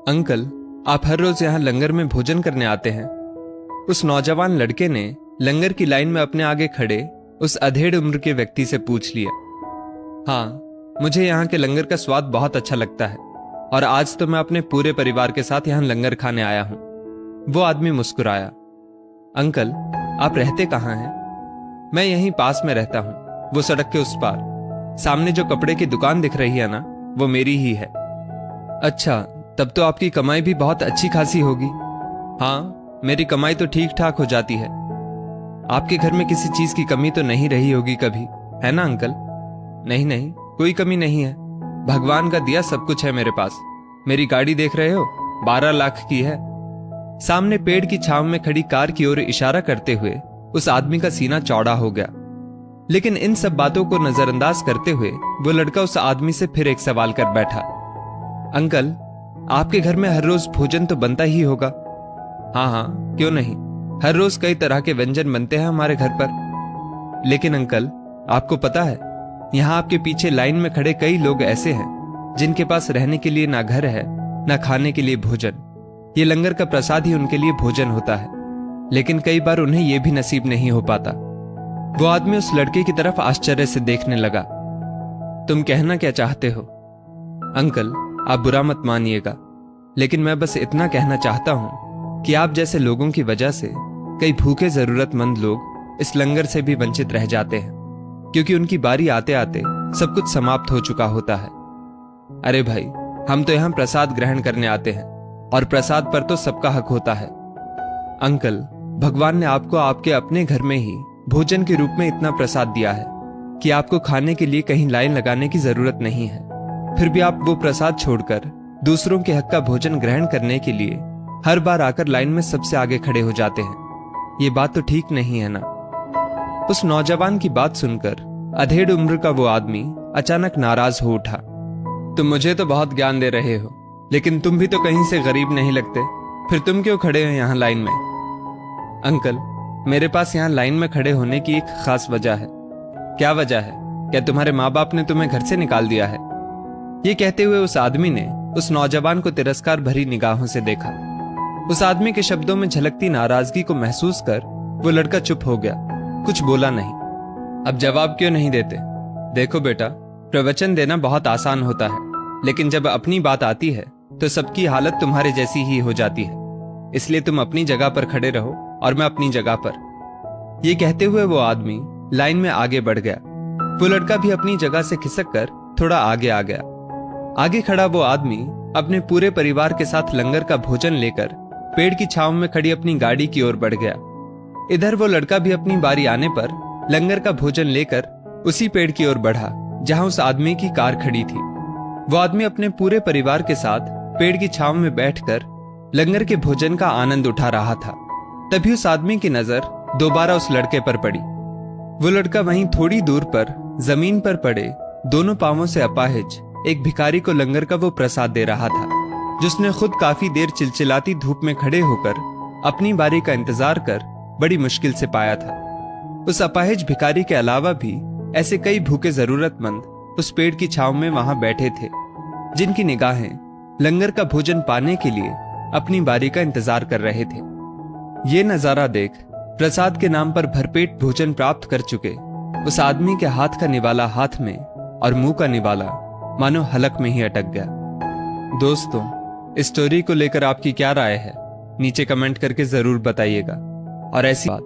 Uncle, आप हर रोज यहाँ लंगर में भोजन करने आते हैं? उस नौजवान लड़के ने लंगर की लाइन में अपने आगे खड़े उस अधेड़ उम्र के व्यक्ति से पूछ लिया। हाँ, मुझे यहाँ के लंगर का स्वाद बहुत अच्छा लगता है और आज तो मैं अपने पूरे परिवार के साथ यहाँ लंगर खाने आया हूँ। वो आदमी मुस्कुराया। अंकल, आप रहते कहाँ हैं? मैं यहीं पास में रहता हूँ, वो सड़क के उस पार। सामने जो कपड़े की दुकान दिख रही है ना, वो मेरी ही है। अच्छा, तब तो आपकी कमाई भी बहुत अच्छी खासी होगी। हाँ, मेरी कमाई तो ठीक ठाक हो जाती है। आपके घर में किसी चीज की कमी तो नहीं रही होगी कभी, है ना अंकल? नहीं नहीं, कोई कमी नहीं है। भगवान का दिया सब कुछ है मेरे पास। मेरी गाड़ी देख रहे हो, 12 लाख की है। सामने पेड़ की छांव में खड़ी कार की ओर इशारा करते हुए उस आदमी का सीना चौड़ा हो गया। लेकिन इन सब बातों को नजरअंदाज करते हुए वो लड़का उस आदमी से फिर एक सवाल कर बैठा। अंकल, आपके घर में हर रोज भोजन तो बनता ही होगा? हाँ हाँ, क्यों नहीं, हर रोज कई तरह के व्यंजन बनते हैं हमारे घर पर। लेकिन अंकल, आपको पता है, यहाँ आपके पीछे लाइन में खड़े कई लोग ऐसे हैं जिनके पास रहने के लिए ना घर है, ना खाने के लिए भोजन। ये लंगर का प्रसाद ही उनके लिए भोजन होता है, लेकिन कई बार उन्हें यह भी नसीब नहीं हो पाता। वो आदमी उस लड़के की तरफ आश्चर्य से देखने लगा। तुम कहना क्या चाहते हो? अंकल, आप बुरा मत मानिएगा, लेकिन मैं बस इतना कहना चाहता हूं कि आप जैसे लोगों की वजह से कई भूखे जरूरतमंद लोग इस लंगर से भी वंचित रह जाते हैं, क्योंकि उनकी बारी आते आते सब कुछ समाप्त हो चुका होता है। अरे भाई, हम तो यहां प्रसाद ग्रहण करने आते हैं और प्रसाद पर तो सबका हक होता है। अंकल, भगवान ने आपको आपके अपने घर में ही भोजन के रूप में इतना प्रसाद दिया है कि आपको खाने के लिए कहीं लाइन लगाने की जरूरत नहीं है। फिर भी आप वो प्रसाद छोड़कर दूसरों के हक का भोजन ग्रहण करने के लिए हर बार आकर लाइन में सबसे आगे खड़े हो जाते हैं। ये बात तो ठीक नहीं है ना? उस नौजवान की बात सुनकर अधेड़ उम्र का वो आदमी अचानक नाराज हो उठा। तुम मुझे तो बहुत ज्ञान दे रहे हो, लेकिन तुम भी तो कहीं से गरीब नहीं लगते। फिर तुम क्यों खड़े हो यहाँ लाइन में? अंकल, मेरे पास यहाँ लाइन में खड़े होने की एक खास वजह है। क्या वजह है? क्या तुम्हारे माँ बाप ने तुम्हें घर से निकाल दिया है? ये कहते हुए उस आदमी ने उस नौजवान को तिरस्कार भरी निगाहों से देखा। उस आदमी के शब्दों में झलकती नाराजगी को महसूस कर वो लड़का चुप हो गया, कुछ बोला नहीं। अब जवाब क्यों नहीं देते? देखो बेटा, प्रवचन देना बहुत आसान होता है, लेकिन जब अपनी बात आती है तो सबकी हालत तुम्हारे जैसी ही हो जाती है। इसलिए तुम अपनी जगह पर खड़े रहो और मैं अपनी जगह पर। ये कहते हुए वो आदमी लाइन में आगे बढ़ गया। वो लड़का भी अपनी जगह से खिसक कर थोड़ा आगे आ गया। आगे खड़ा वो आदमी अपने पूरे परिवार के साथ लंगर का भोजन लेकर पेड़ की छांव में खड़ी अपनी गाड़ी की ओर बढ़ गया। इधर वो लड़का भी अपनी बारी आने पर लंगर का भोजन लेकर उसी पेड़ की ओर बढ़ा जहां उस आदमी की कार खड़ी थी। वो आदमी अपने पूरे परिवार के साथ पेड़ की छांव में बैठकर लंगर के भोजन का आनंद उठा रहा था। तभी उस आदमी की नजर दोबारा उस लड़के पर पड़ी। वो लड़का वहीं थोड़ी दूर पर जमीन पर पड़े दोनों पांवों से अपाहिज एक भिखारी को लंगर का वो प्रसाद दे रहा था, जिसने खुद काफी देर चिलचिलाती धूप में खड़े होकर अपनी बारी का इंतजार कर बड़ी मुश्किल से पाया था। उस अपाहिज भिखारी के अलावा भी ऐसे कई भूखे जरूरतमंद उस पेड़ की छांव में वहां बैठे थे, जिनकी निगाहें लंगर का भोजन पाने के लिए अपनी बारी का इंतजार कर रहे थे। ये नजारा देख प्रसाद के नाम पर भरपेट भोजन प्राप्त कर चुके उस आदमी के हाथ का निवाला हाथ में और मुंह का निवाला मानो हलक में ही अटक गया। दोस्तों, इस स्टोरी को लेकर आपकी क्या राय है? नीचे कमेंट करके जरूर बताइएगा। और ऐसी बात